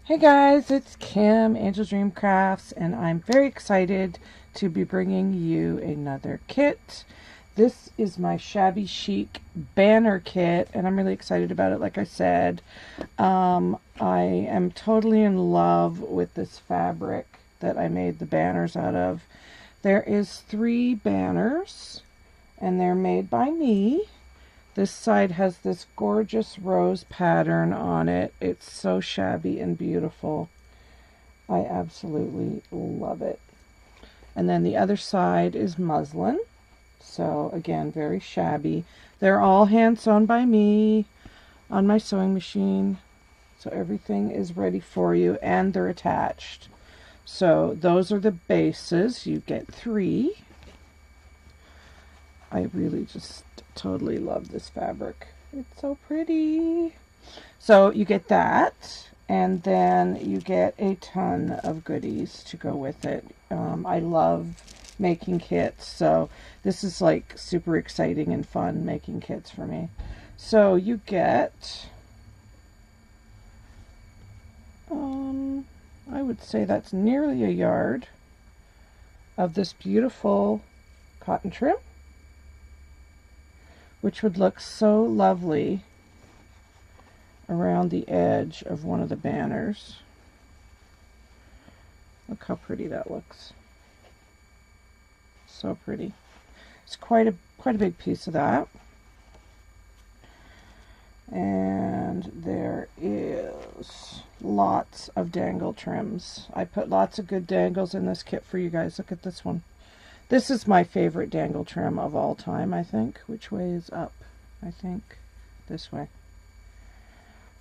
Hey guys, it's Kim, Angeldreamcrafts, and I'm very excited to be bringing you another kit. This is my Shabby Chic banner kit, and I'm really excited about it. Like I said, I am totally in love with this fabric that I made the banners out of. There is 3 banners, and they're made by me. This side has this gorgeous rose pattern on it. It's so shabby and beautiful. I absolutely love it. And then the other side is muslin. So again, very shabby. They're all hand sewn by me on my sewing machine. So everything is ready for you, and they're attached. So those are the bases. You get 3. I really just totally love this fabric. It's so pretty. So you get that, and then you get a ton of goodies to go with it. I love making kits, so this is like super exciting and fun making kits for me. So you get, I would say that's nearly a yard of this beautiful cotton trim, which would look so lovely around the edge of one of the banners. Look how pretty that looks. So pretty. It's quite a big piece of that. And there is lots of dangle trims. I put lots of good dangles in this kit for you guys. Look at this one. This is my favorite dangle trim of all time, I think. Which way is up? I think this way.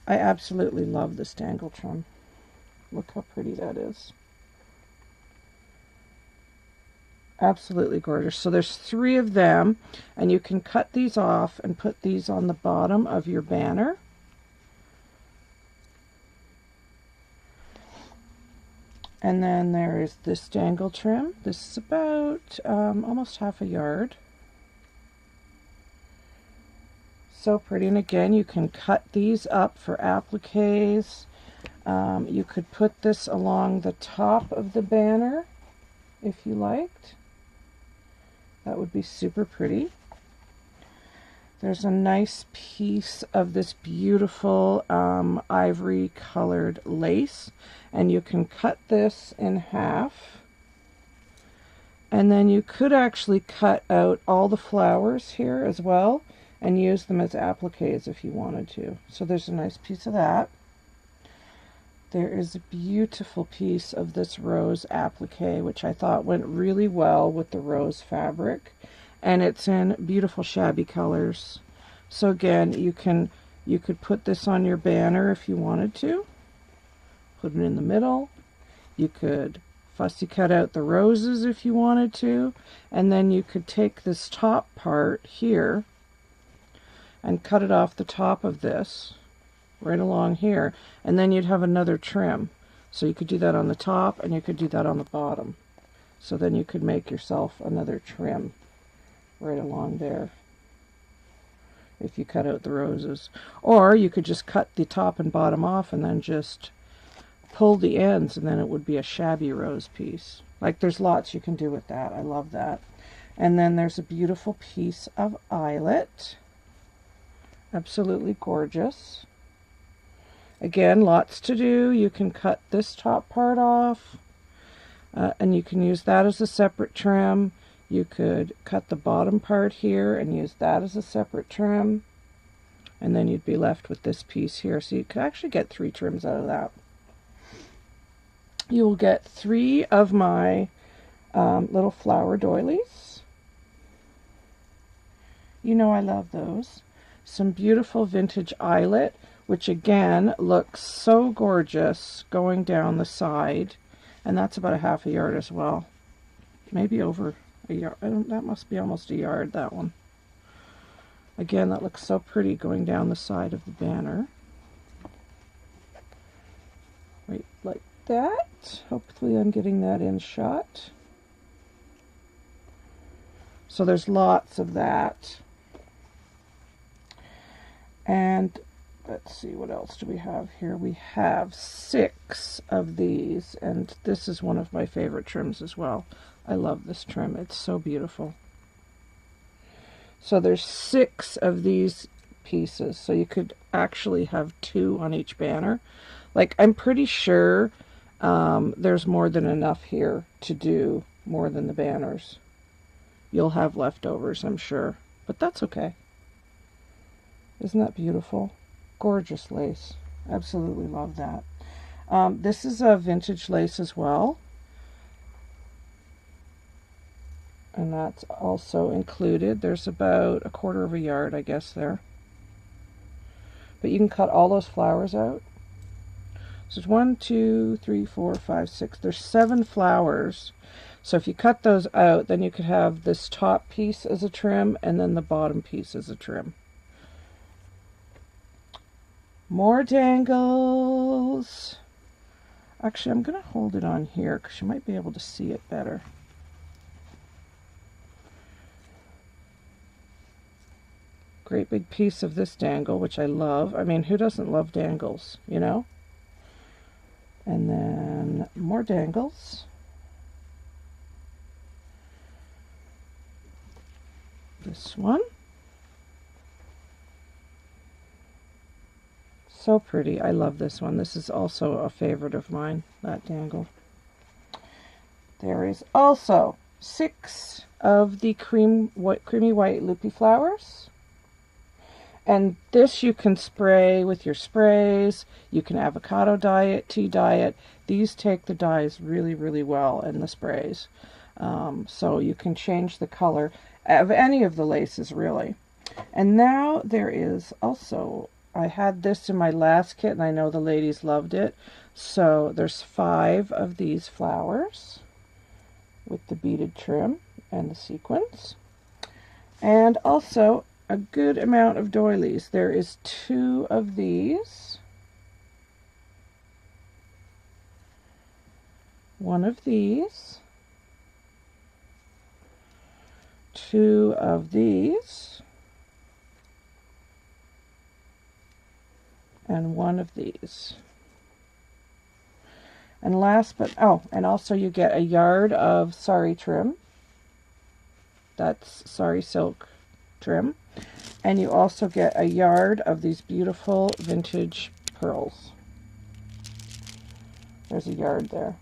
I absolutely love this dangle trim. Look how pretty that is. Absolutely gorgeous. So there's 3 of them, and you can cut these off and put these on the bottom of your banner. And then there is this dangle trim. This is about almost half a yard. So pretty. And again, you can cut these up for appliques. You could put this along the top of the banner if you liked. That would be super pretty. There's a nice piece of this beautiful ivory colored lace, and you can cut this in half, and then you could actually cut out all the flowers here as well and use them as appliques if you wanted to. So there's a nice piece of that. There is a beautiful piece of this rose applique, which I thought went really well with the rose fabric. And it's in beautiful shabby colors. So again, you could put this on your banner if you wanted to. Put it in the middle. You could fussy cut out the roses if you wanted to. And then you could take this top part here and cut it off the top of this, right along here. And then you'd have another trim. So you could do that on the top, and you could do that on the bottom. So then you could make yourself another trim right along there if you cut out the roses. Or you could just cut the top and bottom off and then just pull the ends, and then it would be a shabby rose piece. Like, there's lots you can do with that. I love that. And then there's a beautiful piece of eyelet. Absolutely gorgeous. Again, lots to do. You can cut this top part off, and you can use that as a separate trim. You could cut the bottom part here and use that as a separate trim, and then you'd be left with this piece here. So you could actually get 3 trims out of that. You will get 3 of my little flower doilies. You know I love those. Some beautiful vintage eyelet, which again looks so gorgeous going down the side, and that's about a half a yard as well. Maybe over a yard. That must be almost a yard, that one. Again, that looks so pretty going down the side of the banner. Right like that. Hopefully I'm getting that in shot. So there's lots of that. And let's see, what else do we have here? We have 6 of these, and this is one of my favorite trims as well. I love this trim. It's so beautiful. So there's 6 of these pieces, so you could actually have 2 on each banner. Like, I'm pretty sure there's more than enough here to do more than the banners. You'll have leftovers, I'm sure, but that's okay. Isn't that beautiful? Gorgeous lace. Absolutely love that. This is a vintage lace as well, and that's also included. There's about 1/4 of a yard, I guess, there. But you can cut all those flowers out. So it's 1, 2, 3, 4, 5, 6. There's 7 flowers. So if you cut those out, then you could have this top piece as a trim and then the bottom piece as a trim. More dangles. Actually, I'm going to hold it on here because you might be able to see it better. Great big piece of this dangle, which I love. I mean, who doesn't love dangles, you know? And then more dangles. This one. So pretty. I love this one. This is also a favorite of mine, that dangle. There is also 6 of the creamy white loopy flowers. And this you can spray with your sprays. You can avocado dye it, tea dye it. These take the dyes really, really well in the sprays. So you can change the color of any of the laces, really. And now there is also, I had this in my last kit, and I know the ladies loved it. So there's 5 of these flowers with the beaded trim and the sequins. And also a good amount of doilies. There is 2 of these, 1 of these, 2 of these, and 1 of these. And last but, and also you get a yard of sari trim. That's sari silk trim. And you also get a yard of these beautiful vintage pearls. There's a yard there.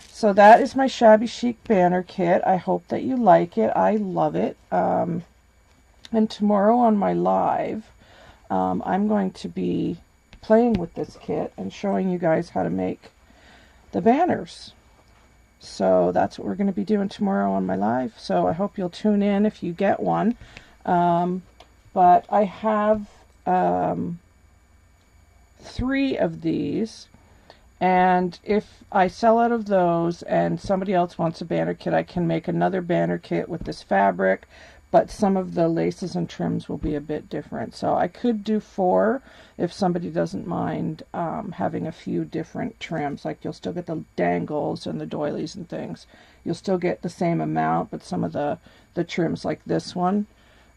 So that is my Shabby Chic banner kit. I hope that you like it. I love it. And tomorrow on my live, I'm going to be playing with this kit and showing you guys how to make the banners. So that's what we're going to be doing tomorrow on my live. So I hope you'll tune in if you get one. But I have 3 of these, and if I sell out of those and somebody else wants a banner kit, I can make another banner kit with this fabric, but some of the laces and trims will be a bit different. So I could do 4 if somebody doesn't mind having a few different trims. Like, you'll still get the dangles and the doilies and things. You'll still get the same amount, but some of the trims, like this one,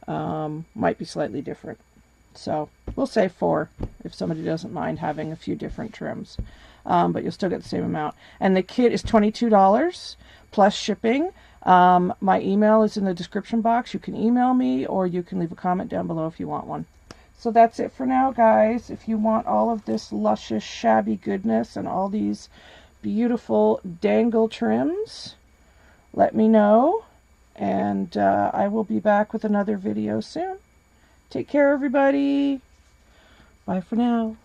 might be slightly different. So we'll say 4 if somebody doesn't mind having a few different trims. But you'll still get the same amount. And the kit is $22 plus shipping. My email is in the description box. You can email me, or you can leave a comment down below if you want one. So that's it for now, guys. If you want all of this luscious shabby goodness and all these beautiful dangle trims, let me know. And I will be back with another video soon. Take care, everybody. Bye for now.